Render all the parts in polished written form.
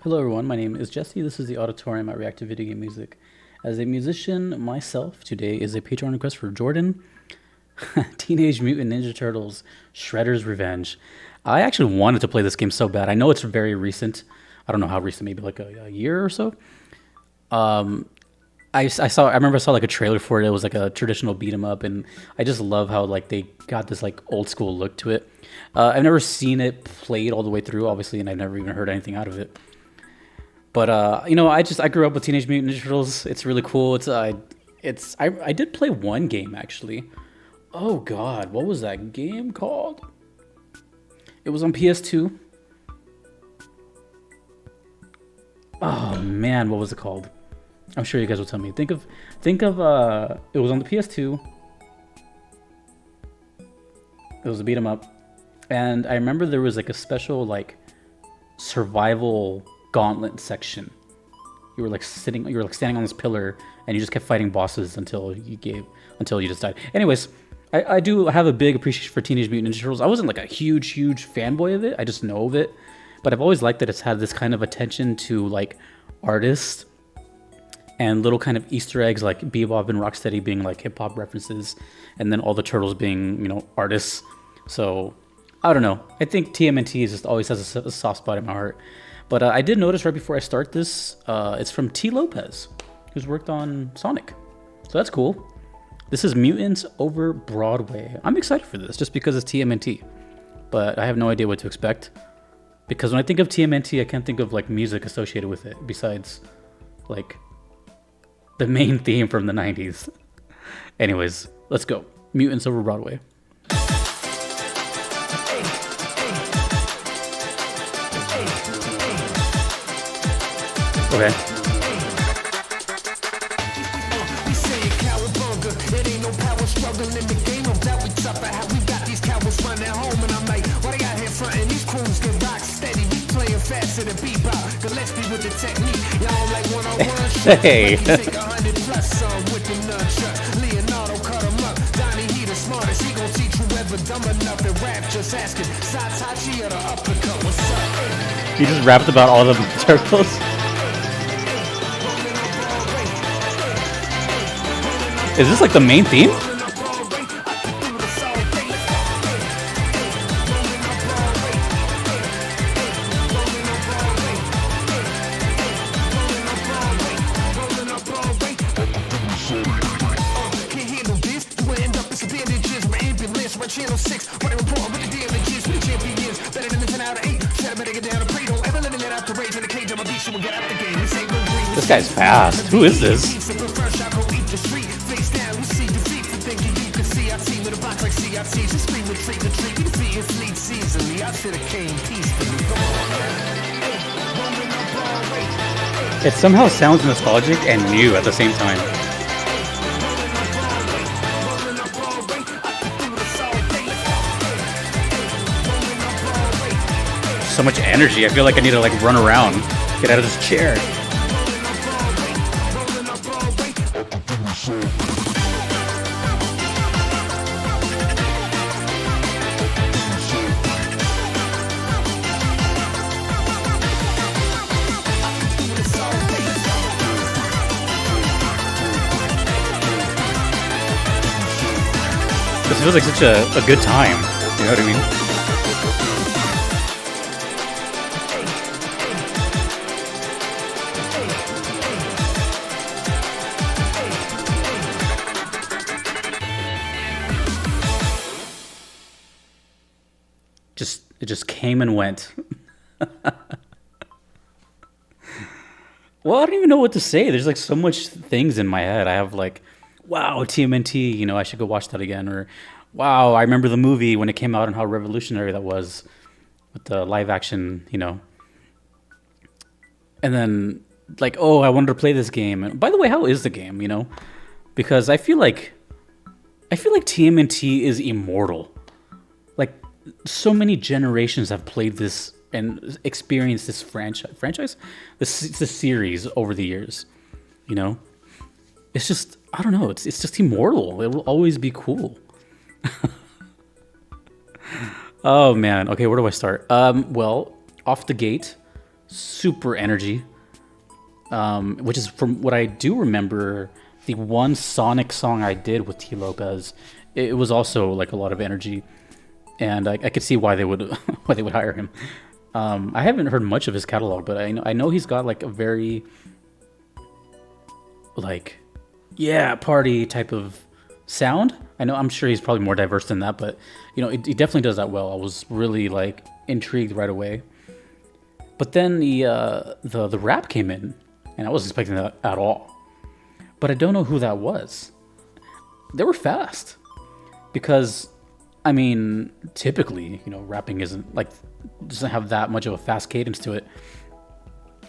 Hello everyone, my name is Jesse. This is the Auditorium at React to Video Game Music. As a musician myself, today is a Patreon request for Jordan. Teenage Mutant Ninja Turtles Shredder's Revenge. I actually wanted to play this game so bad. I know it's very recent. I don't know how recent, maybe like a year or so. I remember I saw like a trailer for it. It was like a traditional beat 'em up, and I just love how like they got this like old school look to it. I've never seen it played all the way through, obviously, and I've never even heard anything out of it. But I grew up with Teenage Mutant Ninja Turtles. It's really cool. I did play one game actually. Oh God, what was that game called? It was on PS2. Oh man, what was it called? I'm sure you guys will tell me. Think of it was on the PS2. It was a beat 'em up, and I remember there was like a special like survival gauntlet section. You were like standing on this pillar, and you just kept fighting bosses until you just died. Anyways, I do have a big appreciation for Teenage Mutant Ninja Turtles. I wasn't like a huge fanboy of it. I just know of it, but I've always liked that it's had this kind of attention to like artists and little kind of Easter eggs, like Bebop and Rocksteady being like hip hop references, and then all the turtles being artists. So I don't know. I think TMNT just always has a soft spot in my heart. But I did notice right before I start this, it's from T. Lopez, who's worked on Sonic. So that's cool. This is Mutants over Broadway. I'm excited for this just because it's TMNT. But I have no idea what to expect. Because when I think of TMNT, I can't think of like music associated with it besides like the main theme from the 90s. Anyways, let's go. Mutants over Broadway. Okay. We say it cowabunga, it ain't no power struggle in the game. No doubt we tough at how we got these cowards running home. And I'm like, why they out here frontin'? These crews get rock steady. We playing faster than bebop. Gillespie with the technique. Y'all like one-on-one shots. Hey. Take 100 plus some with the nunchucks. Leonardo cut him up. Donnie, he the smartest. He gon' teach whoever dumb enough to rap. Just asking. Satachi or the uppercut. What's up? You just rapped about all the turtles? Is this like the main theme? This guy's fast. Who is this? It somehow sounds nostalgic and new at the same time. So much energy. I feel like I need to like run around, get out of this chair. This feels like such a good time. You know what I mean? It just came and went. Well, I don't even know what to say. There's like so much things in my head. I have like, wow, TMNT, I should go watch that again. Or, wow, I remember the movie when it came out and how revolutionary that was with the live action, And then, like, oh, I wanted to play this game. And by the way, how is the game, Because I feel like TMNT is immortal. Like, so many generations have played this and experienced this franchise, this series over the years, It's just, I don't know, it's just immortal. It will always be cool. Oh man. Okay, where do I start? Well, off the gate. super energy, which is, from what I do remember, the one Sonic song I did with T. Lopez. It was also like a lot of energy, and I could see why they would why they would hire him. I haven't heard much of his catalog, but I know he's got like a very like party type of sound. I'm sure he's probably more diverse than that, but he definitely does that well. I was really like intrigued right away. But then the rap came in, and I wasn't expecting that at all. But I don't know who that was. They were fast, because typically rapping isn't like, doesn't have that much of a fast cadence to it,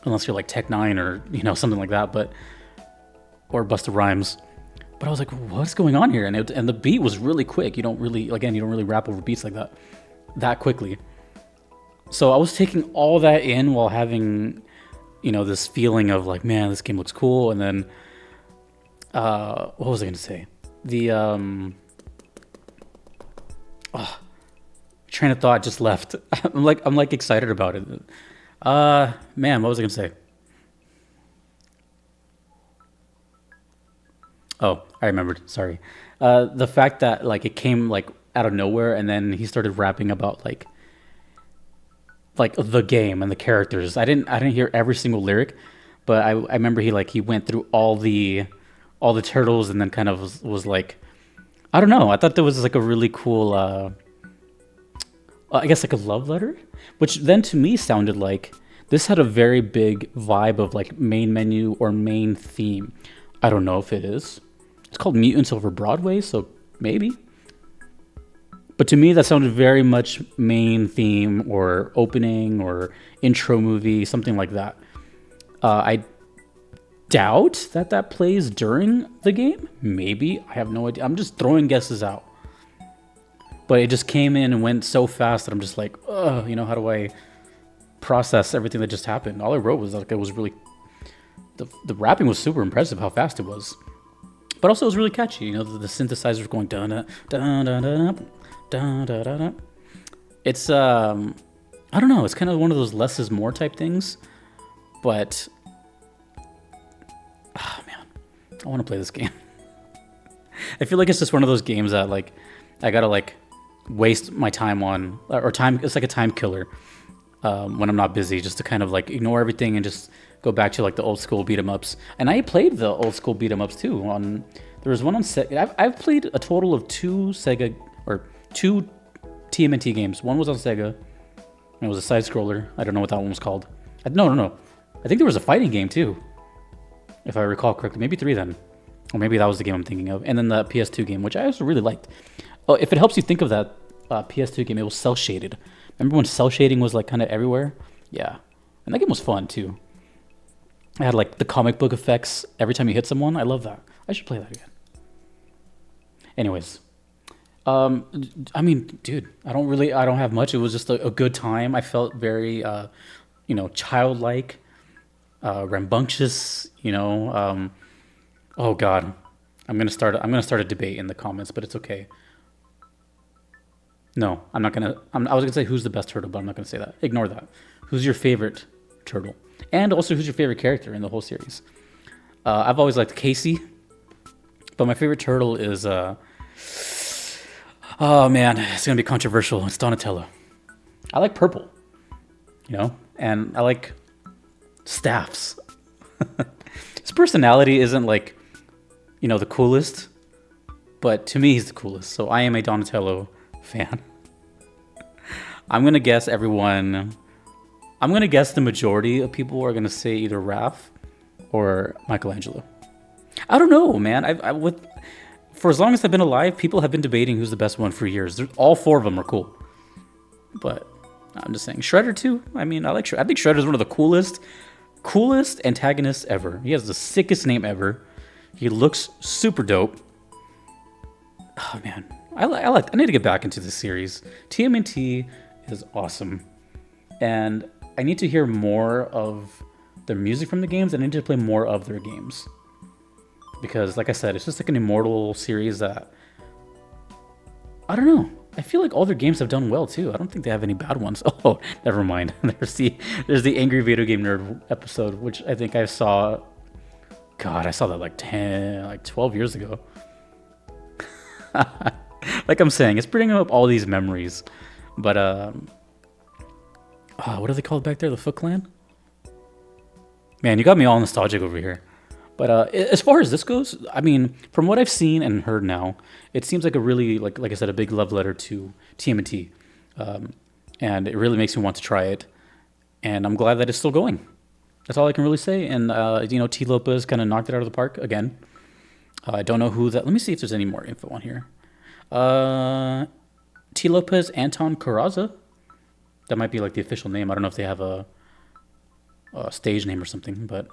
unless you're like Tech Nine or something like that, or Busta Rhymes. But I was like, what's going on here? And the beat was really quick. You don't really rap over beats like that quickly. So I was taking all that in while having, this feeling of like, man, this game looks cool. And then, what was I going to say? The train of thought just left. I'm like excited about it. Man, what was I going to say? Oh, I remembered. Sorry. The fact that like it came like out of nowhere, and then he started rapping about like the game and the characters. I didn't hear every single lyric, but I remember he went through all the turtles, and then kind of was like, I don't know. I thought that was like a really cool, I guess like a love letter, which then to me sounded like this had a very big vibe of like main menu or main theme. I don't know if it is. It's called Mutants over Broadway, so maybe. But to me, that sounded very much main theme or opening or intro movie, something like that. I doubt that plays during the game. Maybe. I have no idea. I'm just throwing guesses out. But it just came in and went so fast that I'm just like, ugh, how do I process everything that just happened? All I wrote was like, it was really... The rapping was super impressive, how fast it was. But also it was really catchy. The synthesizers going da da da da da da da da. It's I don't know. It's kind of one of those less is more type things. But man, I want to play this game. I feel like it's just one of those games that like I gotta like waste my time on, or time. It's like a time killer when I'm not busy, just to kind of like ignore everything and just go back to like the old school beat 'em ups. And I played the old school beat 'em ups too. There was one on Sega. I've played a total of two TMNT games. One was on Sega, and it was a side scroller. I don't know what that one was called. No. I think there was a fighting game too, if I recall correctly. Maybe 3 then, or maybe that was the game I'm thinking of. And then the PS2 game, which I also really liked. Oh, if it helps you think of that PS2 game, it was cell shaded. Remember when cell shading was like kind of everywhere? Yeah, and that game was fun too. I had like the comic book effects every time you hit someone. I love that. I should play that again. Anyways, dude, I don't have much. It was just a good time. I felt very, childlike, rambunctious. Oh God, I'm gonna start a debate in the comments, but it's okay. No, I'm not gonna. I was gonna say who's the best turtle, but I'm not gonna say that. Ignore that. Who's your favorite turtle? And also, who's your favorite character in the whole series? I've always liked Casey, but my favorite turtle is, oh man, it's going to be controversial. It's Donatello. I like purple, and I like staffs. His personality isn't like, the coolest, but to me, he's the coolest. So I am a Donatello fan. I'm going to guess the majority of people are going to say either Raph or Michelangelo. I don't know, man. For as long as I've been alive, people have been debating who's the best one for years. All 4 of them are cool. But I'm just saying. Shredder too. I like Shredder. I think Shredder's one of the coolest antagonists ever. He has the sickest name ever. He looks super dope. Oh, man. I need to get back into this series. TMNT is awesome. And I need to hear more of their music from the games, and I need to play more of their games. Because, like I said, it's just like an immortal series that, I don't know. I feel like all their games have done well too. I don't think they have any bad ones. Oh, never mind. There's the Angry Video Game Nerd episode, which I think I saw. God, I saw that like 12 years ago. Like I'm saying, it's bringing up all these memories. But what are they called back there? The Foot Clan? Man, you got me all nostalgic over here. But as far as this goes, I mean, from what I've seen and heard now, it seems like a really, like I said, a big love letter to TMNT. And it really makes me want to try it. And I'm glad that it's still going. That's all I can really say. And, T. Lopez kind of knocked it out of the park again. I don't know who that... Let me see if there's any more info on here. T. Lopez, Anton Corazza. That might be like the official name. I don't know if they have a stage name or something, but...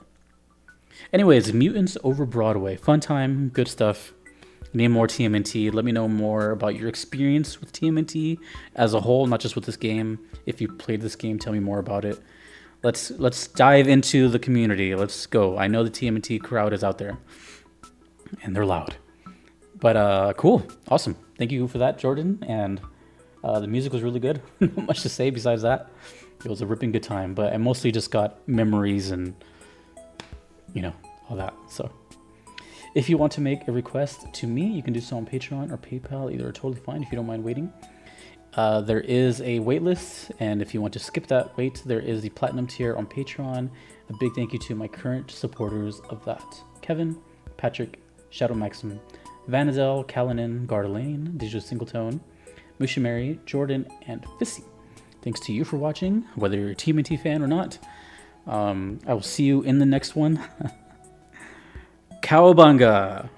Anyways, Mutants over Broadway. Fun time, good stuff. Need more TMNT. Let me know more about your experience with TMNT as a whole, not just with this game. If you played this game, tell me more about it. Let's dive into the community. Let's go. I know the TMNT crowd is out there, and they're loud. But cool, awesome. Thank you for that, Jordan. And the music was really good. Not much to say besides that. It was a ripping good time. But I mostly just got memories and all that. So if you want to make a request to me, you can do so on Patreon or PayPal. Either are totally fine if you don't mind waiting. There is a wait list, and if you want to skip that wait, there is the Platinum tier on Patreon. A big thank you to my current supporters of that: Kevin, Patrick, Shadow Maxim, Vanazel, Callanan, Gardelane, Digital Singletone, Mushimari, Jordan, and Fissy. Thanks to you for watching, whether you're a TMNT fan or not. I will see you in the next one. Cowabunga!